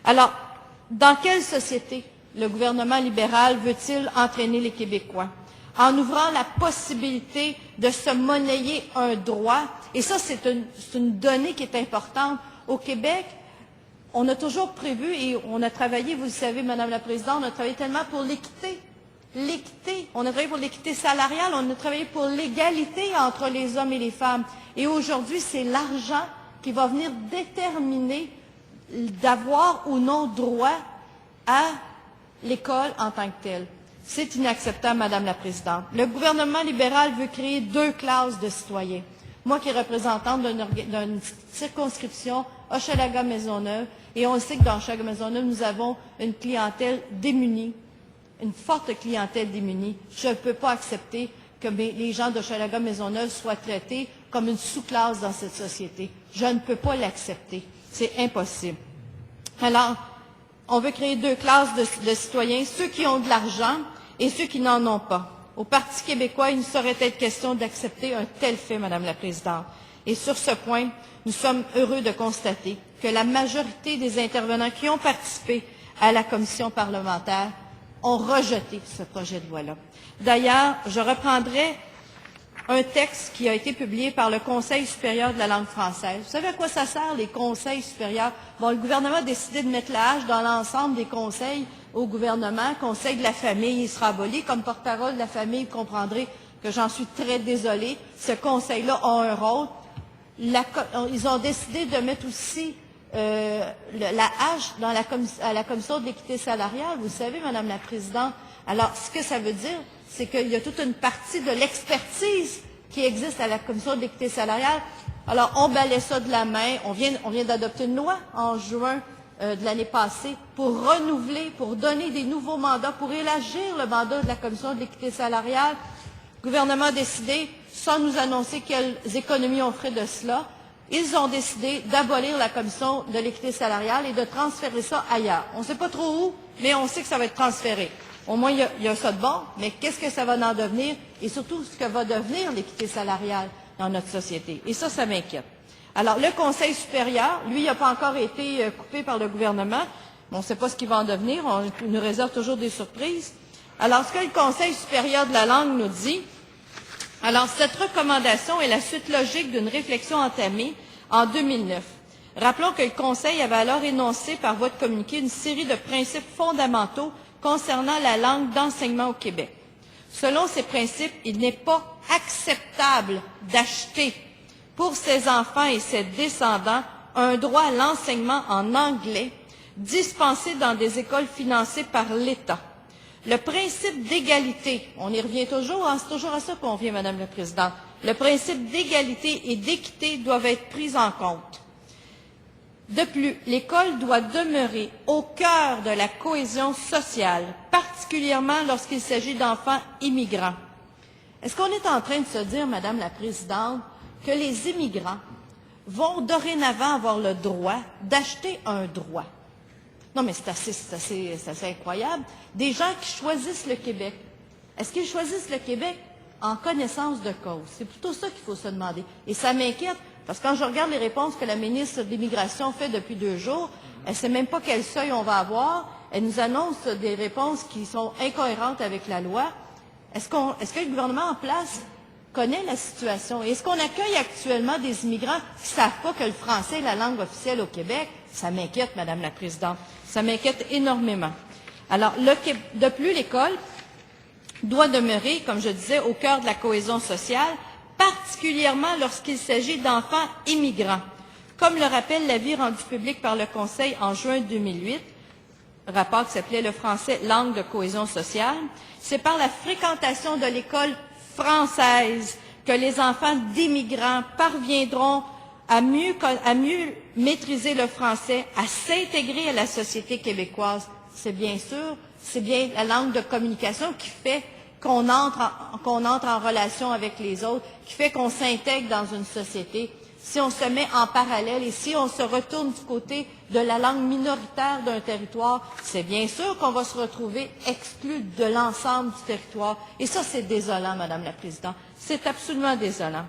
Alors, dans quelle société le gouvernement libéral veut-il entraîner les Québécois? En ouvrant la possibilité de se monnayer un droit, et ça, c'est une donnée qui est importante. Au Québec, on a toujours prévu, et on a travaillé, vous le savez, Madame la Présidente, on a travaillé tellement pour l'équité. L'équité, on a travaillé pour l'équité salariale, on a travaillé pour l'égalité entre les hommes et les femmes. Et aujourd'hui, c'est l'argent qui va venir déterminer d'avoir ou non droit à l'école en tant que telle. C'est inacceptable, Madame la Présidente. Le gouvernement libéral veut créer 2 classes de citoyens. Moi qui est représentante d'une circonscription, Hochelaga-Maisonneuve, et on sait que dans Hochelaga-Maisonneuve, nous avons une clientèle démunie, une forte clientèle démunie. Je ne peux pas accepter que les gens d'Hochelaga-Maisonneuve soient traités comme une sous-classe dans cette société. Je ne peux pas l'accepter. C'est impossible. Alors, on veut créer 2 classes de citoyens, ceux qui ont de l'argent et ceux qui n'en ont pas. Au Parti québécois, il ne saurait être question d'accepter un tel fait, Madame la Présidente. Et sur ce point, nous sommes heureux de constater que la majorité des intervenants qui ont participé à la commission parlementaire ont rejeté ce projet de loi-là. D'ailleurs, je reprendrai un texte qui a été publié par le Conseil supérieur de la langue française. Vous savez à quoi ça sert, les conseils supérieurs? Bon, le gouvernement a décidé de mettre la hache dans l'ensemble des conseils au gouvernement. Conseil de la famille, il sera aboli. Comme porte-parole de la famille, vous comprendrez que j'en suis très désolée. Ce conseil-là a un rôle. Ils ont décidé de mettre aussi la hache à la commission de l'équité salariale. Vous savez, Madame la Présidente. Alors, ce que ça veut dire, c'est qu'il y a toute une partie de l'expertise qui existe à la commission de l'équité salariale. Alors, on balaie ça de la main. On vient d'adopter une loi en juin de l'année passée pour renouveler, pour donner des nouveaux mandats, pour élargir le mandat de la commission de l'équité salariale. Le gouvernement a décidé, sans nous annoncer quelles économies on ferait de cela, ils ont décidé d'abolir la commission de l'équité salariale et de transférer ça ailleurs. On ne sait pas trop où, mais on sait que ça va être transféré. Au moins, il y a ça de bon, mais qu'est-ce que ça va en devenir et surtout ce que va devenir l'équité salariale dans notre société. Et ça m'inquiète. Alors, le Conseil supérieur, lui, il n'a pas encore été coupé par le gouvernement. On ne sait pas ce qu'il va en devenir. On nous réserve toujours des surprises. Alors, ce que le Conseil supérieur de la langue nous dit, alors, cette recommandation est la suite logique d'une réflexion entamée en 2009. Rappelons que le Conseil avait alors énoncé par voie de communiqué une série de principes fondamentaux concernant la langue d'enseignement au Québec. Selon ces principes, il n'est pas acceptable d'acheter pour ses enfants et ses descendants un droit à l'enseignement en anglais dispensé dans des écoles financées par l'État. Le principe d'égalité, on y revient toujours, c'est toujours à ça qu'on revient, Madame la Présidente. Le principe d'égalité et d'équité doivent être pris en compte. De plus, l'école doit demeurer au cœur de la cohésion sociale, particulièrement lorsqu'il s'agit d'enfants immigrants. Est-ce qu'on est en train de se dire, Madame la Présidente, que les immigrants vont dorénavant avoir le droit d'acheter un droit? Non, mais c'est assez incroyable. Des gens qui choisissent le Québec. Est-ce qu'ils choisissent le Québec en connaissance de cause? C'est plutôt ça qu'il faut se demander. Et ça m'inquiète, parce que quand je regarde les réponses que la ministre de l'Immigration fait depuis 2 jours, elle ne sait même pas quel seuil on va avoir. Elle nous annonce des réponses qui sont incohérentes avec la loi. Est-ce que le gouvernement en place connaît la situation? Est-ce qu'on accueille actuellement des immigrants qui ne savent pas que le français est la langue officielle au Québec? Ça m'inquiète, Madame la Présidente. Ça m'inquiète énormément. Alors, de plus, l'école doit demeurer, comme je disais, au cœur de la cohésion sociale, particulièrement lorsqu'il s'agit d'enfants immigrants. Comme le rappelle l'avis rendu public par le Conseil en juin 2008, rapport qui s'appelait « Le français, langue de cohésion sociale », c'est par la fréquentation de l'école française que les enfants d'immigrants parviendront à mieux maîtriser le français, à s'intégrer à la société québécoise. C'est bien la langue de communication qui fait qu'on entre en relation avec les autres, qui fait qu'on s'intègre dans une société. Si on se met en parallèle et si on se retourne du côté de la langue minoritaire d'un territoire, c'est bien sûr qu'on va se retrouver exclu de l'ensemble du territoire. Et ça, c'est désolant, Madame la Présidente. C'est absolument désolant.